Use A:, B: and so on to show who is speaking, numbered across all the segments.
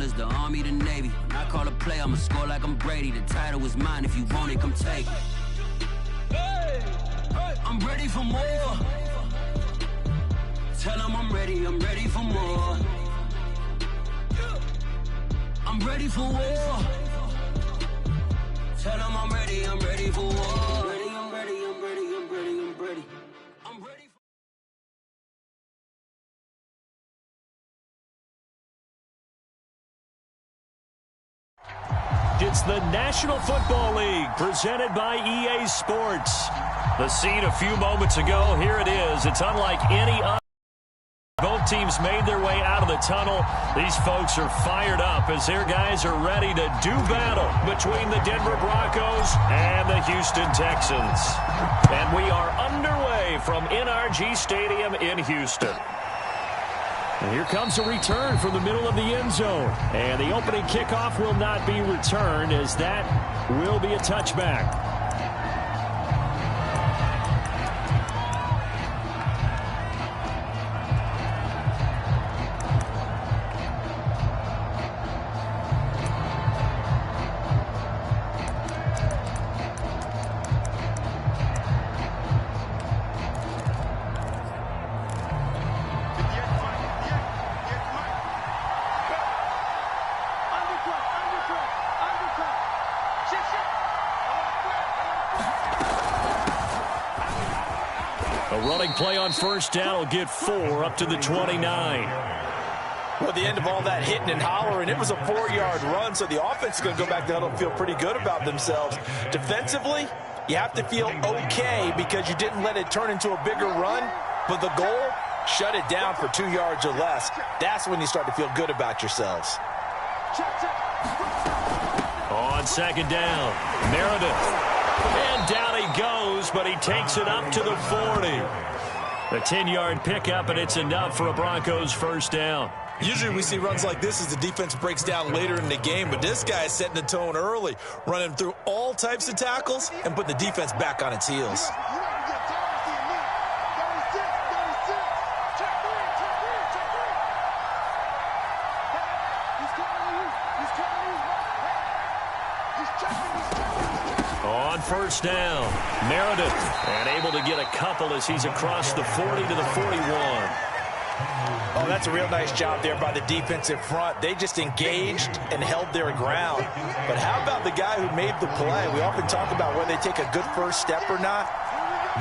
A: colors, the Army, the Navy. When I call a play, I'ma score like I'm Brady. The title is mine, if you want it, come take it. I'm ready for more. Tell them I'm ready for more. I'm ready for war. Tell them I'm ready for war. I'm ready.
B: It's the National Football League presented by EA Sports. The scene a few moments ago, here it is. It's unlike any other. Both teams made their way out of the tunnel. These folks are fired up as their guys are ready to do battle between the Denver Broncos and the Houston Texans. And we are underway from NRG Stadium in Houston. And here comes a return from the middle of the end zone. And the opening kickoff will not be returned, as that will be a touchback. Running play on first down will get 4 up to the 29.
C: Well, at the end of all that hitting and hollering, it was a 4-yard run, so the offense is going to go back down and feel pretty good about themselves. Defensively, you have to feel okay because you didn't let it turn into a bigger run, but the goal, shut it down for 2 yards or less. That's when you start to feel good about yourselves.
B: On second down, Meredith. And down he goes, but he takes it up to the 40. A 10-yard pickup, and it's enough for a Broncos first down.
C: Usually we see runs like this as the defense breaks down later in the game, but this guy is setting the tone early, running through all types of tackles and putting the defense back on its heels.
B: On first down, Meredith, and able to get a couple as he's across the 40 to the 41.
C: Oh, that's a real nice job there by the defensive front. They just engaged and held their ground. But how about the guy who made the play? We often talk about whether they take a good first step or not.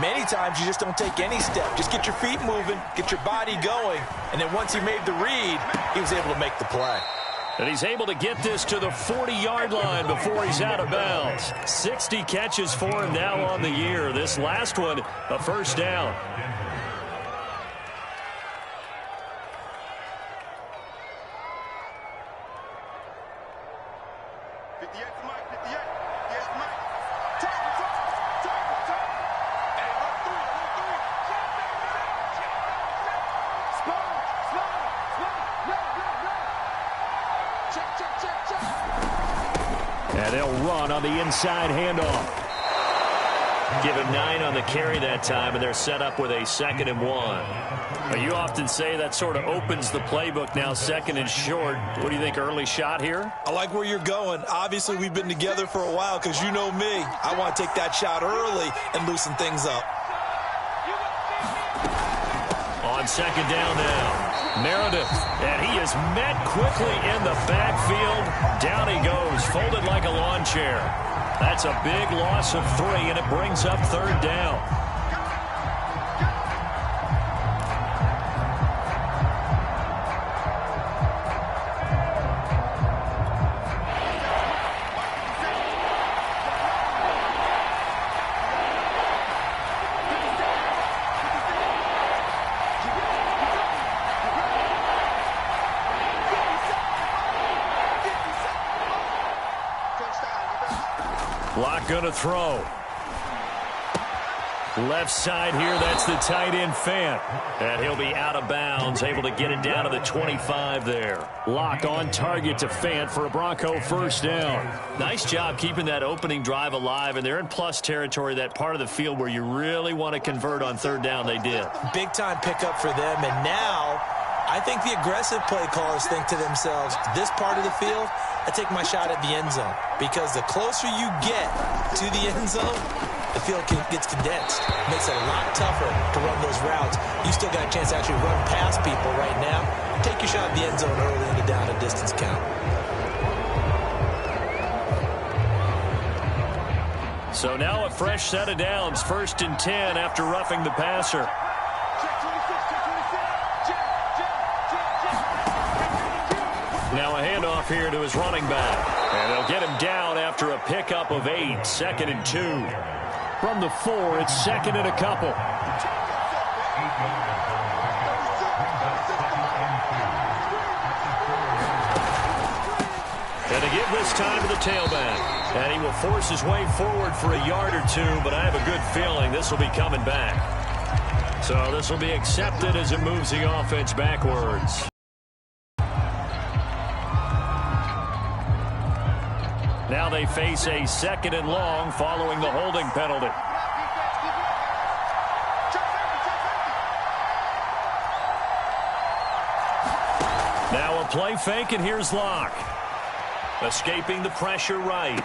C: Many times you just don't take any step. Just get your feet moving, get your body going, and then once he made the read, he was able to make the play.
B: And he's able to get this to the 40-yard line before he's out of bounds. 60 catches for him now on the year. This last one, a first down. And they'll run on the inside handoff. Give him 9 on the carry that time, and they're set up with a 2nd and 1. Now, you often say that sort of opens the playbook now, 2nd and short. What do you think, early shot here?
C: I like where you're going. Obviously, we've been together for a while because you know me. I want to take that shot early and loosen things up.
B: On second down now. Meredith, and he is met quickly in the backfield. Down he goes, folded like a lawn chair. That's a big loss of 3, and it brings up 3rd down. Block going to throw. Left side here, that's the tight end, Fant. And he'll be out of bounds, able to get it down to the 25 there. Lock on target to Fant for a Bronco first down. Nice job keeping that opening drive alive, and they're in plus territory, that part of the field where you really want to convert on 3rd down. They did.
C: Big time pickup for them, and now I think the aggressive play callers think to themselves, this part of the field, I take my shot at the end zone. Because the closer you get to the end zone, the field gets condensed. It makes it a lot tougher to run those routes. You still got a chance to actually run past people right now. Take your shot at the end zone early in the down and distance count.
B: So now a fresh set of downs, 1st and 10 after roughing the passer. Now a handoff here to his running back. And they'll get him down after a pickup of 8, 2nd and 2. From the 4, it's 2nd and a couple. And to give this time to the tailback. And he will force his way forward for a yard or 2, but I have a good feeling this will be coming back. So this will be accepted as it moves the offense backwards. Now they face a 2nd and long following the holding penalty. Now a play fake, and here's Locke. Escaping the pressure right.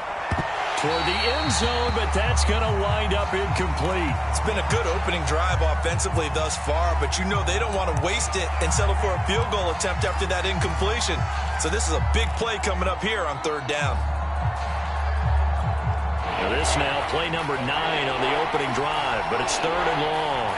B: Toward the end zone, but that's going to wind up incomplete.
C: It's been a good opening drive offensively thus far, but you know they don't want to waste it and settle for a field goal attempt after that incompletion. So this is a big play coming up here on 3rd down.
B: Now this now play number 9 on the opening drive, but it's 3rd and long.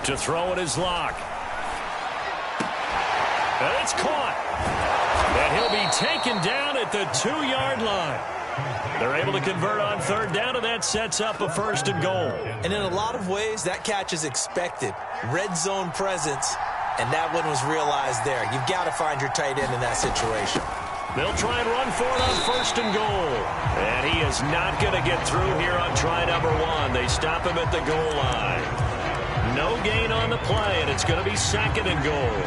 B: To throw it is Locke. And it's caught. And he'll be taken down at the 2-yard line. They're able to convert on 3rd down, and that sets up a 1st and goal.
C: And in a lot of ways, that catch is expected. Red zone presence, and that one was realized there. You've got to find your tight end in that situation.
B: They'll try and run for it on 1st and goal. And he is not going to get through here on try number 1. They stop him at the goal line. No gain on the play, and it's going to be 2nd and goal.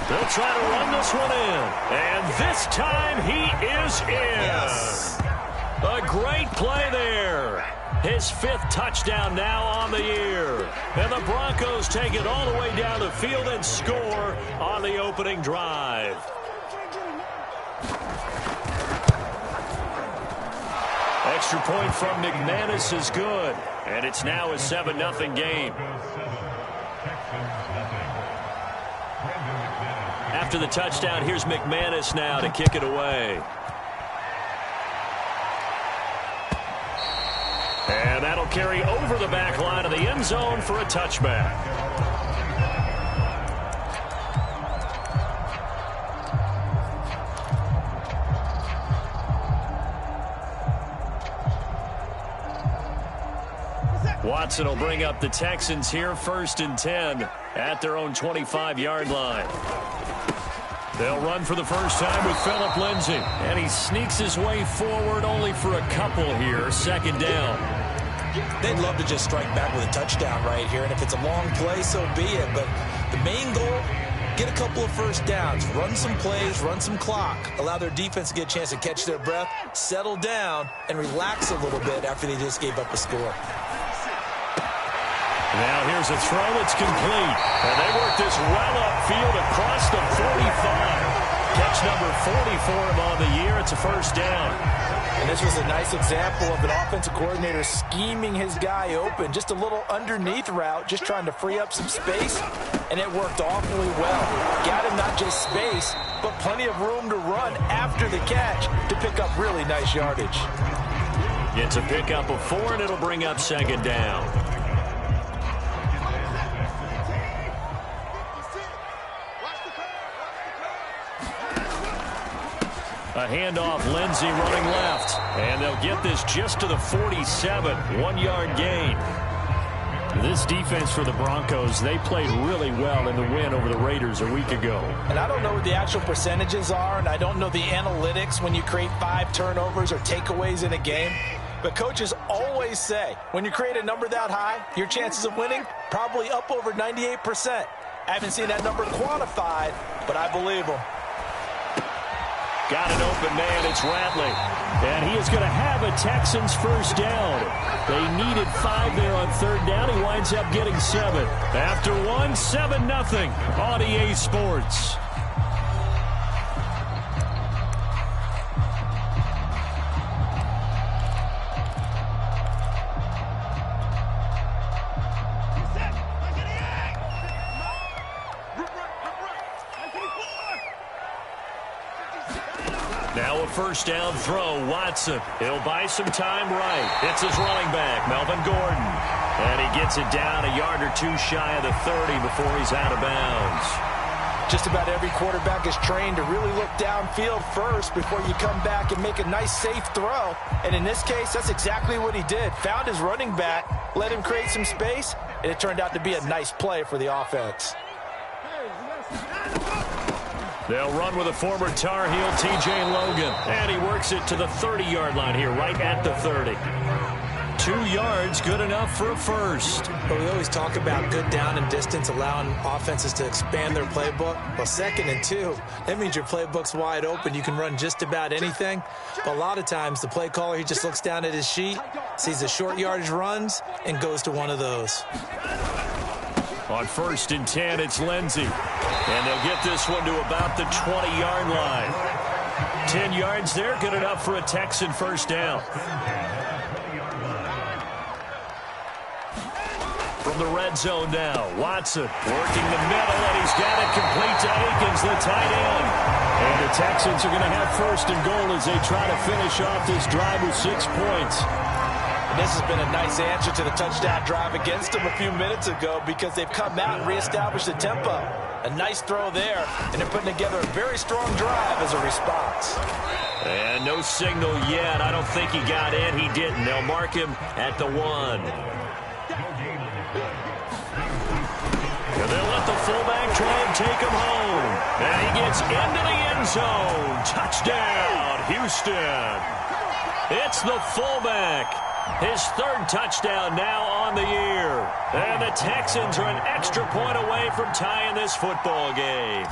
B: They'll try to run this one in. And this time he is in.
C: Yes.
B: A great play there. His 5th touchdown now on the year. And the Broncos take it all the way down the field and score on the opening drive. Extra point from McManus is good. And it's now a 7-0 game. After the touchdown, here's McManus now to kick it away. And that'll carry over the back line of the end zone for a touchback. Watson will bring up the Texans here, 1st and 10 at their own 25-yard line. They'll run for the first time with Phillip Lindsay. And he sneaks his way forward only for a couple here, 2nd down.
C: They'd love to just strike back with a touchdown right here, and if it's a long play, so be it. But the main goal, get a couple of 1st downs, run some plays, run some clock, allow their defense to get a chance to catch their breath, settle down, and relax a little bit after they just gave up a score.
B: Now here's a throw that's complete. And they work this well upfield across the 45. Catch number 40 for him on the year. It's a 1st down.
C: And this was a nice example of an offensive coordinator scheming his guy open. Just a little underneath route, just trying to free up some space. And it worked awfully well. Got him not just space, but plenty of room to run after the catch to pick up really nice yardage.
B: It's a pickup of 4, and it'll bring up 2nd down. A handoff, Lindsay running left. And they'll get this just to the 47, 1-yard gain. This defense for the Broncos, they played really well in the win over the Raiders a week ago.
C: And I don't know what the actual percentages are, and I don't know the analytics when you create 5 turnovers or takeaways in a game. But coaches always say, when you create a number that high, your chances of winning probably up over 98%. I haven't seen that number quantified, but I believe them.
B: Got an open man, it's Ratley. And he is going to have a Texans first down. They needed 5 there on 3rd down. He winds up getting 7. After 1, 7-0 on EA Sports. Now a first down throw, Watson. He'll buy some time right. It's his running back, Melvin Gordon. And he gets it down a yard or 2 shy of the 30 before he's out of bounds.
C: Just about every quarterback is trained to really look downfield first before you come back and make a nice, safe throw. And in this case, that's exactly what he did. Found his running back, let him create some space, and it turned out to be a nice play for the offense.
B: They'll run with a former Tar Heel, TJ Logan. And he works it to the 30-yard line here, right at the 30. 2 yards, good enough for a first.
C: But we always talk about good down and distance, allowing offenses to expand their playbook. Well, 2nd and 2, that means your playbook's wide open. You can run just about anything. But a lot of times, the play caller, he just looks down at his sheet, sees the short yardage runs, and goes to one of those.
B: On 1st and 10, it's Lindsey. And they'll get this one to about the 20-yard line. 10 yards there, good enough for a Texan first down. From the red zone now, Watson working the middle, and he's got it complete to Akins, the tight end. And the Texans are going to have 1st and goal as they try to finish off this drive with 6 points.
C: This has been a nice answer to the touchdown drive against them a few minutes ago because they've come out and reestablished the tempo. A nice throw there, and they're putting together a very strong drive as a response.
B: And no signal yet. I don't think he got in. He didn't. They'll mark him at the 1. And they'll let the fullback try and take him home. And he gets into the end zone. Touchdown, Houston. It's the fullback. His 3rd touchdown now on the year. And the Texans are an extra point away from tying this football game.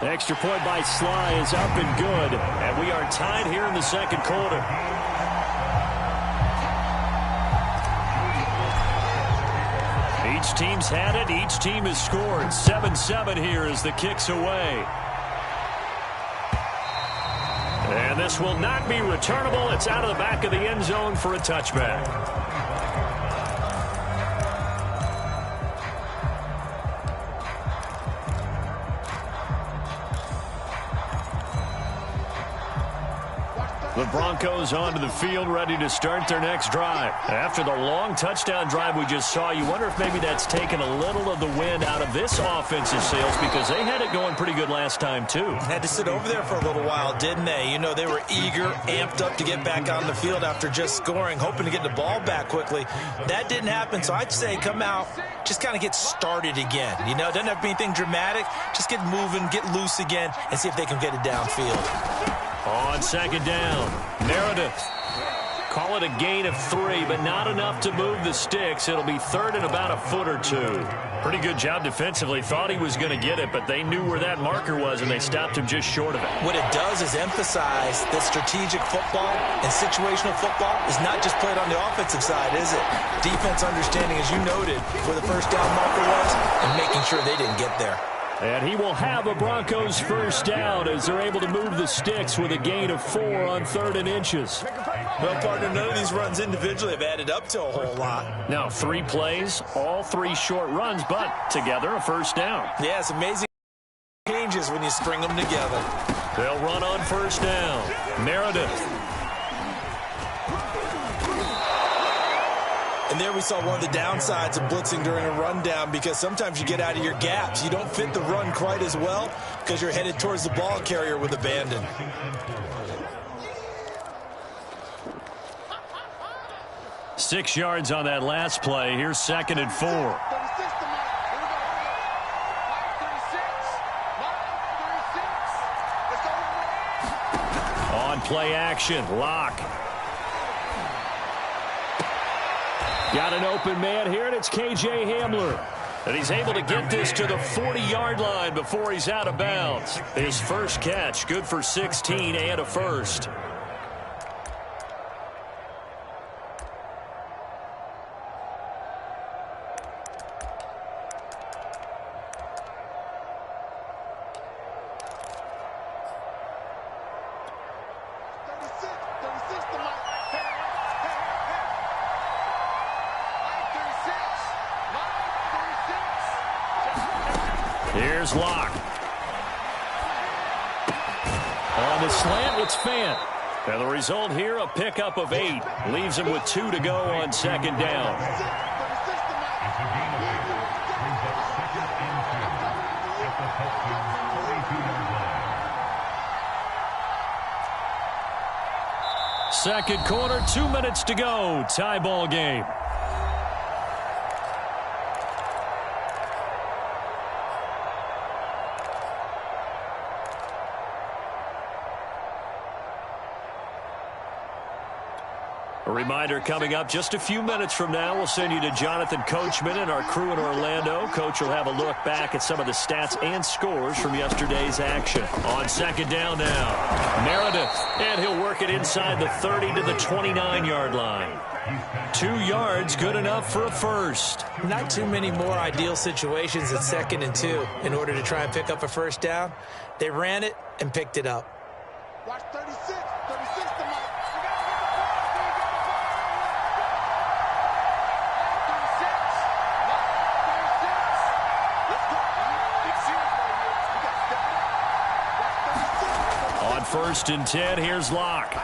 B: The extra point by Sly is up and good. And we are tied here in the 2nd quarter. Each team's had it. Each team has scored. 7-7 here as the kick's away. And this will not be returnable. It's out of the back of the end zone for a touchback. The Broncos onto the field, ready to start their next drive. After the long touchdown drive we just saw, you wonder if maybe that's taken a little of the wind out of this offensive sails because they had it going pretty good last time, too.
C: Had to sit over there for a little while, didn't they? You know, they were eager, amped up to get back on the field after just scoring, hoping to get the ball back quickly. That didn't happen, so I'd say come out, just kind of get started again. You know, it doesn't have to be anything dramatic. Just get moving, get loose again, and see if they can get it downfield.
B: On 2nd down, Meredith. Call it a gain of 3, but not enough to move the sticks. It'll be 3rd and about a foot or 2. Pretty good job defensively. Thought he was going to get it, but they knew where that marker was, and they stopped him just short of it.
C: What it does is emphasize that strategic football and situational football is not just played on the offensive side, is it? Defense understanding, as you noted, where the first down marker was and making sure they didn't get there.
B: And he will have a Broncos first down as they're able to move the sticks with a gain of 4 on 3rd and inches.
C: Well, partner, none of these runs individually have added up to a whole lot.
B: Now, 3 plays, all 3 short runs, but together a first down.
C: Yeah, it's amazing changes when you string them together.
B: They'll run on first down. Meredith.
C: And there we saw one of the downsides of blitzing during a rundown because sometimes you get out of your gaps. You don't fit the run quite as well because you're headed towards the ball carrier with abandon.
B: 6 yards on that last play. Here's 2nd and 4. On play action, Locke. Got an open man here, and it's K.J. Hamler. And he's able to get this to the 40-yard line before he's out of bounds. His first catch, good for 16 and a first. Here's Locke. On the slant, it's Fant. And the result here, a pickup of 8. Leaves him with 2 to go on 2nd down. Second quarter, 2 minutes to go. Tie ball game. A reminder coming up just a few minutes from now, we'll send you to Jonathan Coachman and our crew in Orlando. Coach will have a look back at some of the stats and scores from yesterday's action. On 2nd down now, Meredith, and he'll work it inside the 30 to the 29-yard line. 2 yards, good enough for a first.
C: Not too many more ideal situations at 2nd and 2 in order to try and pick up a first down. They ran it and picked it up.
D: Watch 36 to Mike.
B: On 1st and 10, here's Locke.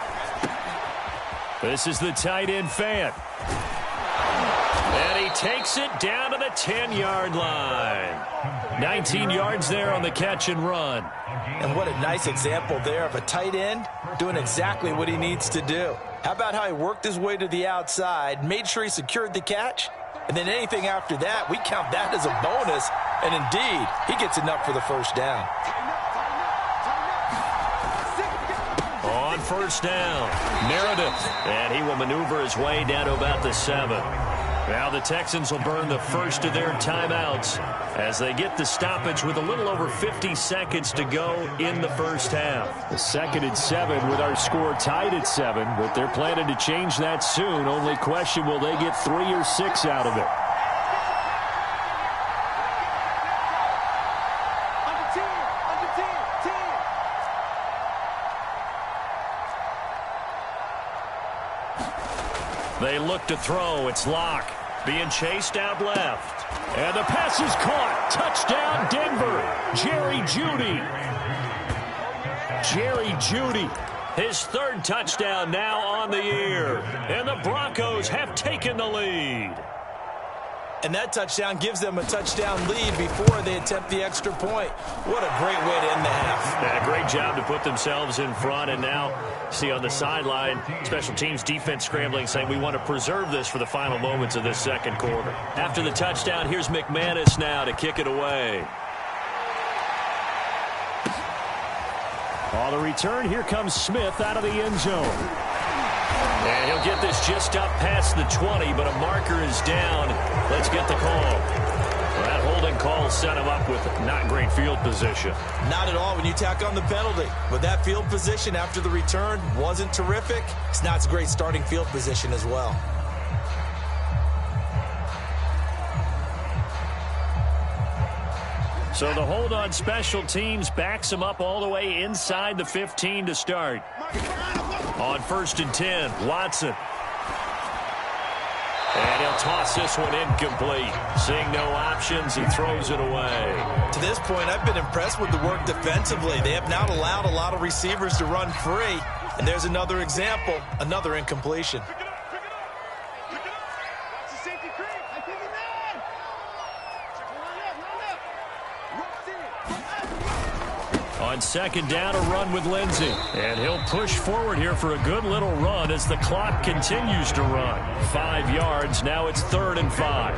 B: This is the tight end Fant. And he takes it down to the 10-yard line. 19 yards there on the catch and run.
C: And what a nice example there of a tight end doing exactly what he needs to do. How about how he worked his way to the outside, made sure he secured the catch, and then anything after that, we count that as a bonus. And indeed, he gets enough for the first down.
B: On 1st down, Meredith, and he will maneuver his way down to about the 7. Now the Texans will burn the first of their timeouts as they get the stoppage with a little over 50 seconds to go in the first half. The 2nd and 7 with our score tied at 7, but they're planning to change that soon. Only question, will they get 3 or 6 out of it? They look to throw. It's Locke being chased out left. And the pass is caught. Touchdown, Denver. Jerry Jeudy. Jerry Jeudy. His 3rd touchdown now on the year. And the Broncos have taken the lead.
C: And that touchdown gives them a touchdown lead before they attempt the extra point. What a great way to end the half.
B: Yeah, great job to put themselves in front. And now, see on the sideline, special teams defense scrambling, saying we want to preserve this for the final moments of this second quarter. After the touchdown, here's McManus now to kick it away. On the return, here comes Smith out of the end zone. And he'll get this just up past the 20, but a marker is down. Let's get the call. Well, that holding call set him up with not great field position.
C: Not at all when you tack on the penalty. But that field position after the return wasn't terrific. It's not a great starting field position as well.
B: So the hold on special teams backs him up all the way inside the 15 to start. On 1st and 10, Watson. And he'll toss this one incomplete. Seeing no options, he throws it away.
C: To this point, I've been impressed with the work defensively. They have not allowed a lot of receivers to run free. And there's another example, another incompletion.
B: On On second down, a run with Lindsey. And he'll push forward here for a good little run as the clock continues to run. 5 yards. Now it's 3rd and 5.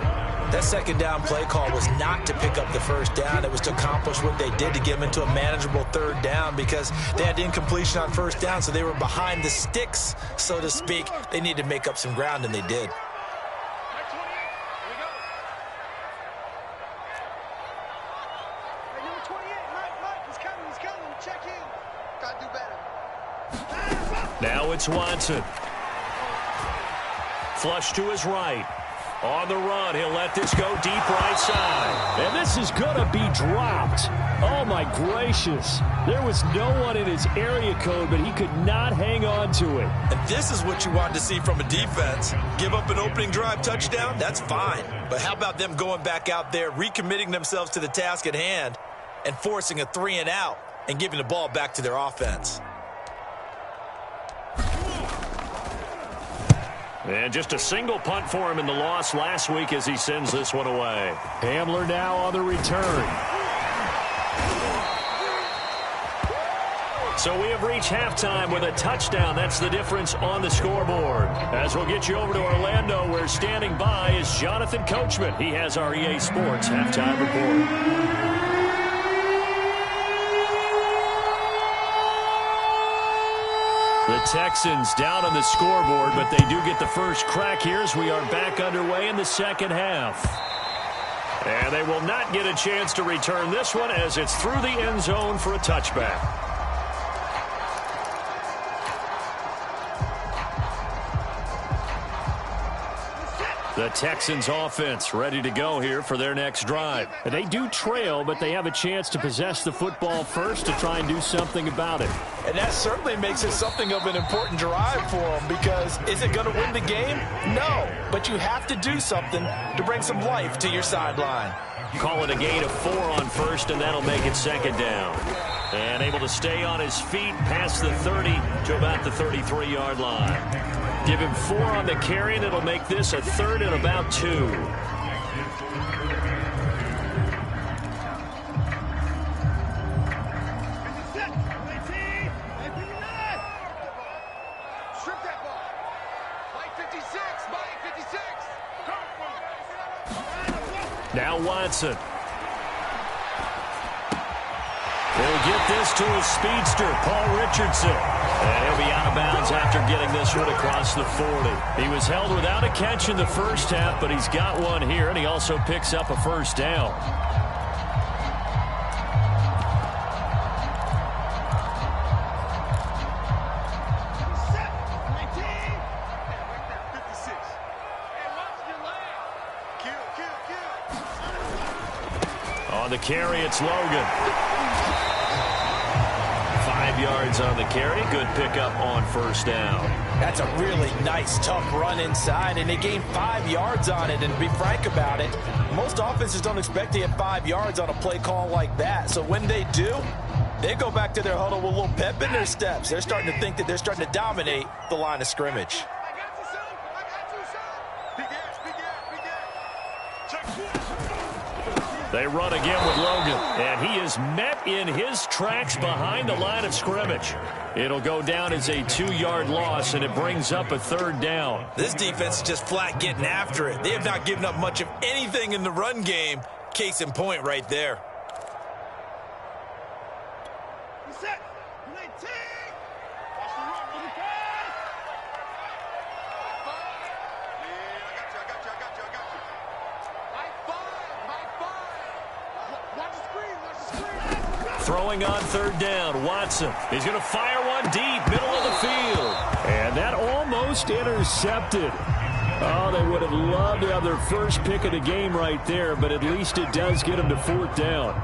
C: That second down play call was not to pick up the first down. It was to accomplish what they did to get them into a manageable 3rd down because they had incompletion on first down, so they were behind the sticks, so to speak. They needed to make up some ground, and they did.
B: Now it's Watson. Flush to his right. On the run, he'll let this go deep right side.
E: And this is going to be dropped. Oh, my gracious. There was no one in his area code, but he could not hang on to it.
C: And this is what you want to see from a defense. Give up an opening drive touchdown, that's fine. But how about them going back out there, recommitting themselves to the task at hand, and forcing a 3-and-out and giving the ball back to their offense?
B: And just a single punt for him in the loss last week as he sends this one away.
E: Hamler now on the return.
B: So we have reached halftime with a touchdown. That's the difference on the scoreboard. As we'll get you over to Orlando, where standing by is Jonathan Coachman. He has our EA Sports halftime report. The Texans down on the scoreboard, but they do get the first crack here as we are back underway in the second half. And they will not get a chance to return this one as it's through the end zone for a touchback. The Texans offense ready to go here for their next drive.
E: They do trail, but they have a chance to possess the football first to try and do something about it.
C: And that certainly makes it something of an important drive for them because is it going to win the game? No, but you have to do something to bring some life to your sideline.
B: Call it a gain of 4 on first, and that'll make it second down. And able to stay on his feet past the 30 to about the 33-yard line. Give him 4 on the carry, and it'll make this a 3rd and about 2. Now Watson. He'll get this to his speedster, Paul Richardson. And he'll be out of bounds after getting this one across the 40. He was held without a catch in the first half, but he's got one here, and he also picks up a first down. On the carry, it's Logan. 5 yards on the carry. Good pickup on first down.
C: That's a really nice, tough run inside, and they gained 5 yards on it. And to be frank about it, most offenses don't expect to get 5 yards on a play call like that. So when they do, they go back to their huddle with a little pep in their steps. They're starting to think that they're starting to dominate the line of scrimmage.
B: They run again with Logan, and he is met in his tracks behind the line of scrimmage. It'll go down as a 2-yard loss, and it brings up a 3rd down.
C: This defense is just flat getting after it. They have not given up much of anything in the run game. Case in point right there.
B: Throwing on 3rd down, Watson. He's going to fire one deep, middle of the field.
E: And that almost intercepted. Oh, they would have loved to have their first pick of the game right there, but at least it does get them to 4th down.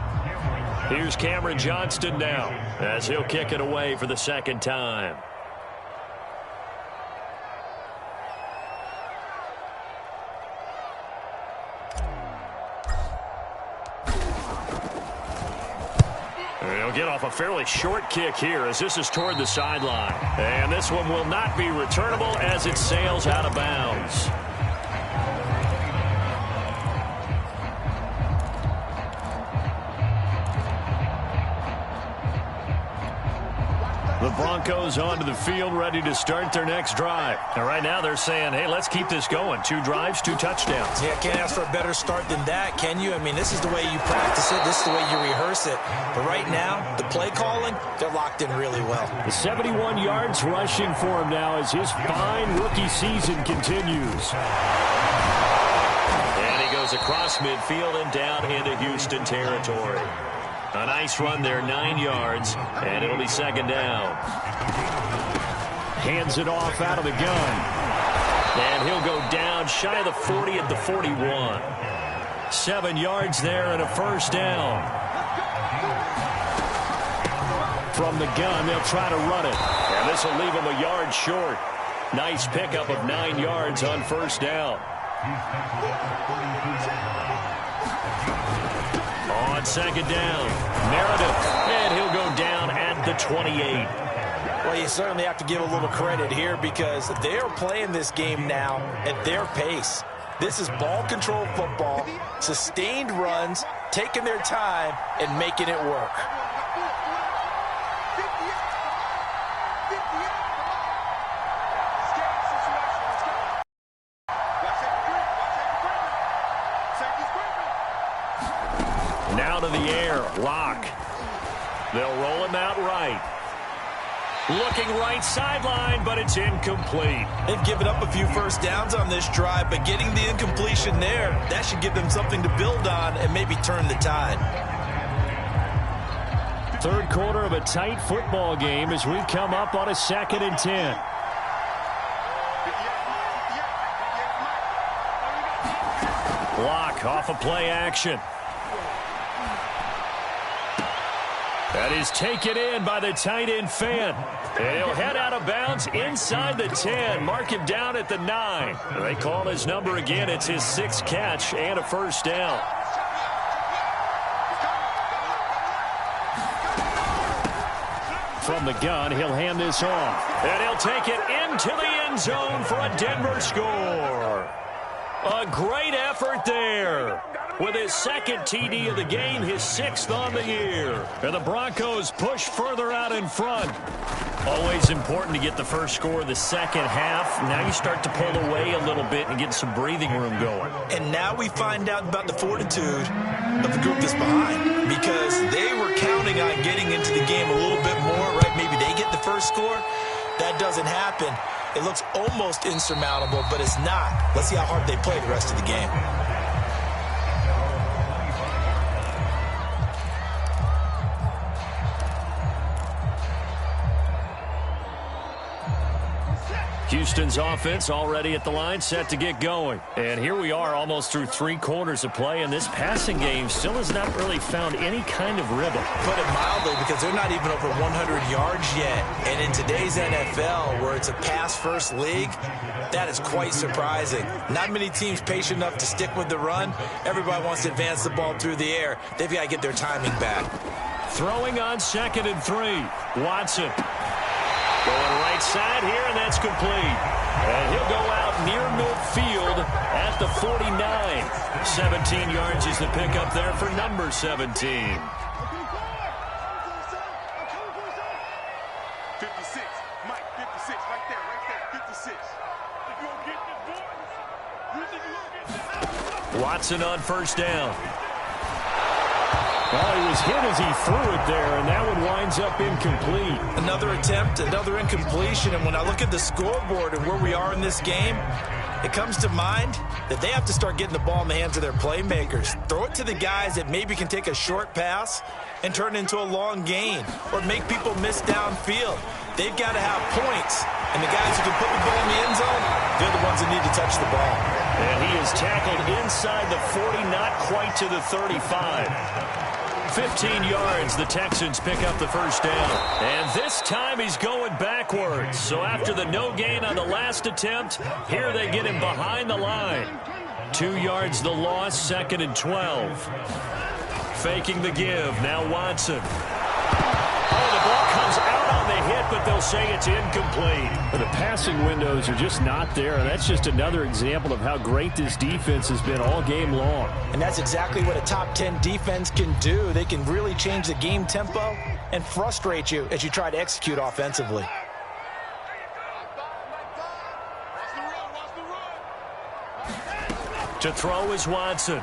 B: Here's Cameron Johnston now as he'll kick it away for the second time. He'll get off a fairly short kick here as this is toward the sideline. And this one will not be returnable as it sails out of bounds.
E: The Broncos onto the field, ready to start their next drive.
B: And right now they're saying, hey, let's keep this going. 2 drives, 2 touchdowns.
C: Yeah, can't ask for a better start than that, can you? I mean, this is the way you practice it. This is the way you rehearse it. But right now, the play calling, they're locked in really well.
E: The 71 yards rushing for him now as his fine rookie season continues.
B: And he goes across midfield and down into Houston territory. A nice run there, 9 yards, and it'll be second down.
E: Hands it off out of the gun.
B: And he'll go down shy of the 40 at the 41.
E: 7 yards there and a first down. From the gun, they'll try to run it.
B: And this will leave him a yard short.
E: Nice pickup of 9 yards on first down. On second down, Meredith, and he'll go down at the 28.
C: Well, you certainly have to give a little credit here because they're playing this game now at their pace. This is ball control football, sustained runs, taking their time, and making it work.
E: Now to the air, Lock. They'll roll him out right. Looking right sideline, but it's incomplete.
C: They've given up a few first downs on this drive, but getting the incompletion there, that should give them something to build on and maybe turn the tide.
E: Third quarter of a tight football game as we come up on a 2nd and 10. Lock off of play action. That is taken in by the tight end Fan. And he'll head out of bounds inside the 10. Mark him down at the 9. They call his number again. It's his 6th catch and a first down. From the gun, he'll hand this off. And he'll take it into the end zone for a Denver score. A great effort there. With his 2nd TD of the game, his 6th on the year. And the Broncos push further out in front.
B: Always important to get the first score of the second half. Now you start to pull away a little bit and get some breathing room going.
C: And now we find out about the fortitude of the group that's behind. Because they were counting on getting into the game a little bit more, right? Maybe they get the first score. That doesn't happen. It looks almost insurmountable, but it's not. Let's see how hard they play the rest of the game.
E: Houston's offense already at the line, set to get going. And here we are almost through 3 quarters of play, and this passing game still has not really found any kind of rhythm.
C: Put it mildly, because they're not even over 100 yards yet. And in today's NFL, where it's a pass-first league, that is quite surprising. Not many teams patient enough to stick with the run. Everybody wants to advance the ball through the air. They've got to get their timing back.
E: Throwing on 2nd and 3. Watson. Going right side here, and that's complete. And he'll go out near midfield at the 49. 17 yards is the pickup there for number 17.
D: 56. Mike, 56. Right there. 56. If you don't get this, boy, you think you're going to get this?
E: Watson on first down. Well, he was hit as he threw it there, and that one winds up incomplete.
C: Another attempt, another incompletion, and when I look at the scoreboard and where we are in this game, it comes to mind that they have to start getting the ball in the hands of their playmakers. Throw it to the guys that maybe can take a short pass and turn it into a long gain or make people miss downfield. They've got to have points, and the guys who can put the ball in the end zone, they're the ones that need to touch the ball.
E: And he is tackled inside the 40, not quite to the 35. 15 yards, the Texans pick up the first down. And this time he's going backwards. So after the no gain on the last attempt, here they get him behind the line. 2 yards the loss, 2nd and 12. Faking the give, now Watson. Oh, the ball comes out on the hit, but they'll say it's incomplete. But the passing windows are just not there, and that's just another example of how great this defense has been all game long.
C: And that's exactly what a top 10 defense can do. They can really change the game tempo and frustrate you as you try to execute offensively.
B: To throw is Watson.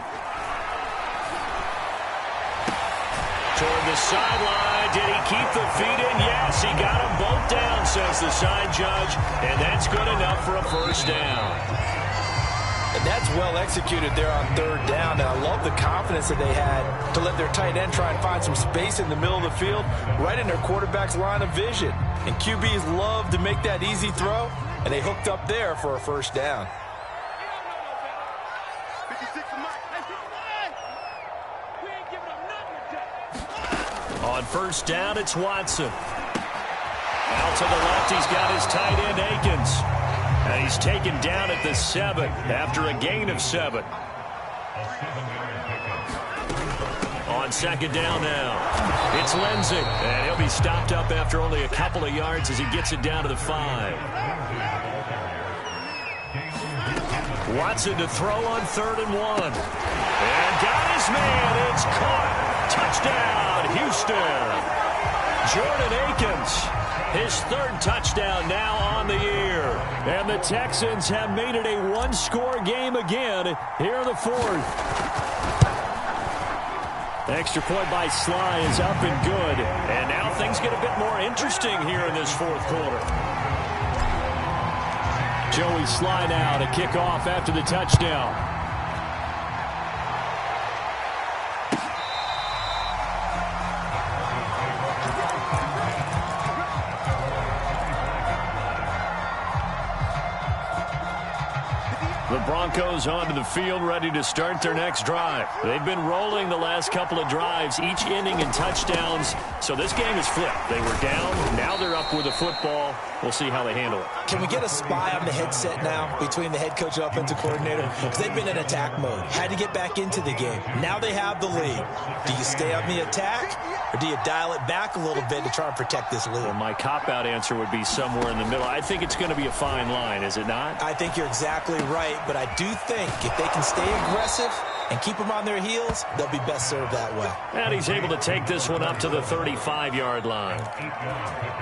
B: Toward the sideline. Did he keep the feet in? Yes, he got them both down, says the side judge. And that's good enough for a first down.
C: And that's well executed there on third down. And I love the confidence that they had to let their tight end try and find some space in the middle of the field, right in their quarterback's line of vision. And QBs love to make that easy throw, and they hooked up there for a first down.
B: On first down, it's Watson. Out to the left, he's got his tight end, Akins. And he's taken down at the 7 after a gain of 7. On second down now, it's Lindsey. And he'll be stopped up after only a couple of yards as he gets it down to the 5. Watson to throw on 3rd and 1. And got his man. It's caught. Touchdown, Houston. Jordan Akins, his 3rd touchdown now on the year. And the Texans have made it a one-score game again here in the 4th. Extra point by Sly is up and good. And now things get a bit more interesting here in this 4th quarter. Joey Sly now to kick off after the touchdown. The Broncos onto the field, ready to start their next drive. They've been rolling the last couple of drives, each ending in touchdowns. So this game is flipped. They were down. Now they're up with the football. We'll see how they handle it.
C: Can we get a spy on the headset now between the head coach and offensive coordinator? Because they've been in attack mode. Had to get back into the game. Now they have the lead. Do you stay on the attack, or do you dial it back a little bit to try and protect this lead?
B: Well, my cop-out answer would be somewhere in the middle. I think it's going to be a fine line, is it not?
C: I think you're exactly right, but I do think if they can stay aggressive and keep them on their heels, they'll be best served that way.
B: And he's able to take this one up to the 35-yard line.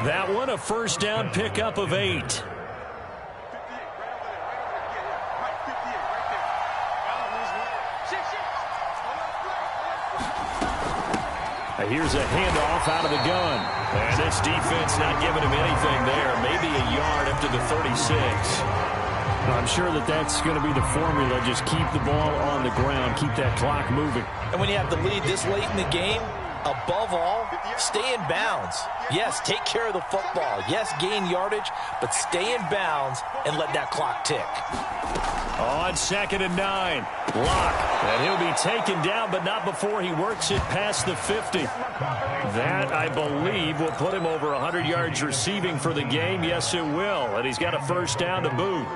B: That one, a first down pickup of 8. Here's a handoff out of the gun. And this defense not giving him anything there. Maybe a yard up to the 36. I'm sure that's going to be the formula. Just keep the ball on the ground. Keep that clock moving.
C: And when you have the lead this late in the game, above all, stay in bounds. Yes, take care of the football. Yes, gain yardage, but stay in bounds and let that clock tick.
B: On 2nd and 9, Locke. And he'll be taken down, but not before he works it past the 50. That, I believe, will put him over 100 yards receiving for the game. Yes, it will. And he's got a first down to boot.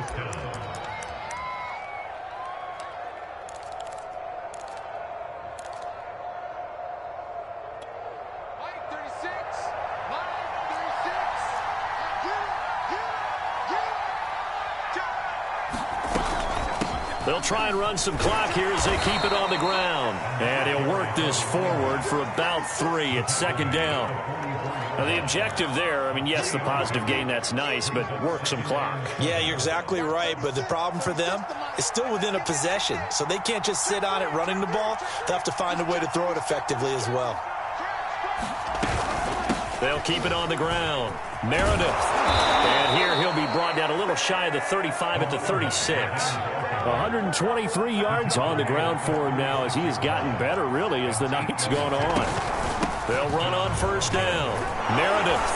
B: They'll try and run some clock here as they keep it on the ground. And he'll work this forward for about 3 at 2nd down. Now, the objective there, I mean, yes, the positive gain, that's nice, but work some clock.
C: Yeah, you're exactly right, but the problem for them is still within a possession. So they can't just sit on it running the ball. They'll have to find a way to throw it effectively as well.
B: They'll keep it on the ground. Meredith. And here he'll be brought down a little shy of the 35 at the 36. 123 yards on the ground for him now as he has gotten better, really, as the night's gone on. They'll run on first down. Meredith.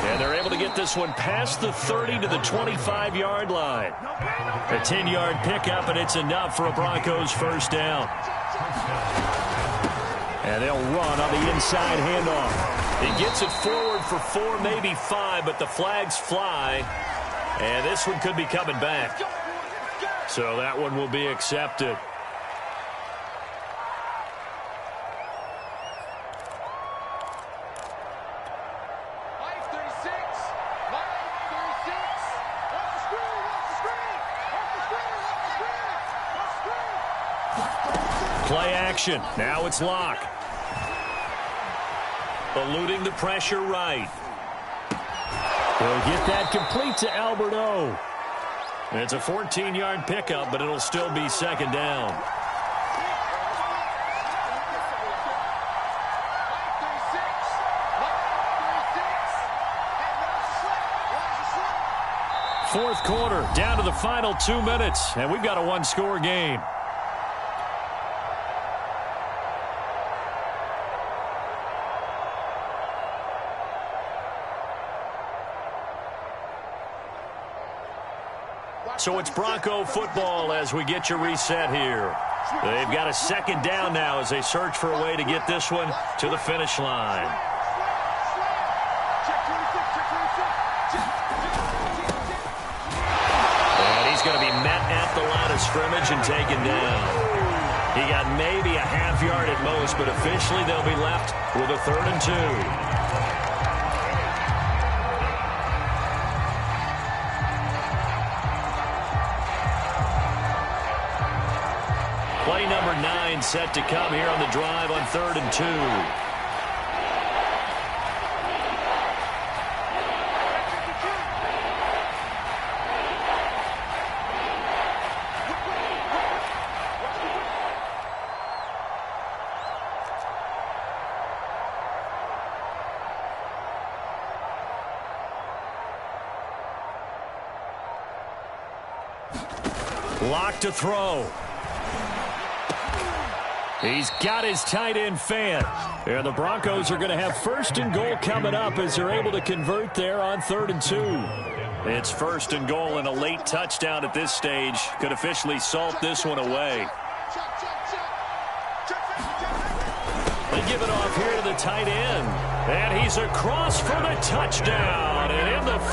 B: And they're able to get this one past the 30 to the 25-yard line. A 10-yard pickup, and it's enough for a Broncos first down. And they'll run on the inside handoff. He gets it forward for 4, maybe 5, but the flags fly. And this one could be coming back. So that one will be accepted. Play action. Now it's Locke. Eluding the pressure right. He'll get that complete to Alberto. It's a 14-yard pickup, but it'll still be second down. Fourth quarter, down to the final 2 minutes, and we've got a one-score game. So it's Bronco football as we get you reset here. They've got a second down now as they search for a way to get this one to the finish line. And he's going to be met at the line of scrimmage and taken down. He got maybe a half yard at most, but officially they'll be left with a 3rd and 2. Play number 9 set to come here on the drive on 3rd and 2. Lock to throw. He's got his tight end fan. And the Broncos are going to have 1st and goal coming up as they're able to convert there on 3rd and 2. It's 1st and goal, and a late touchdown at this stage could officially salt this one away. They give it off here to the tight end. And he's across for the touchdown. And in the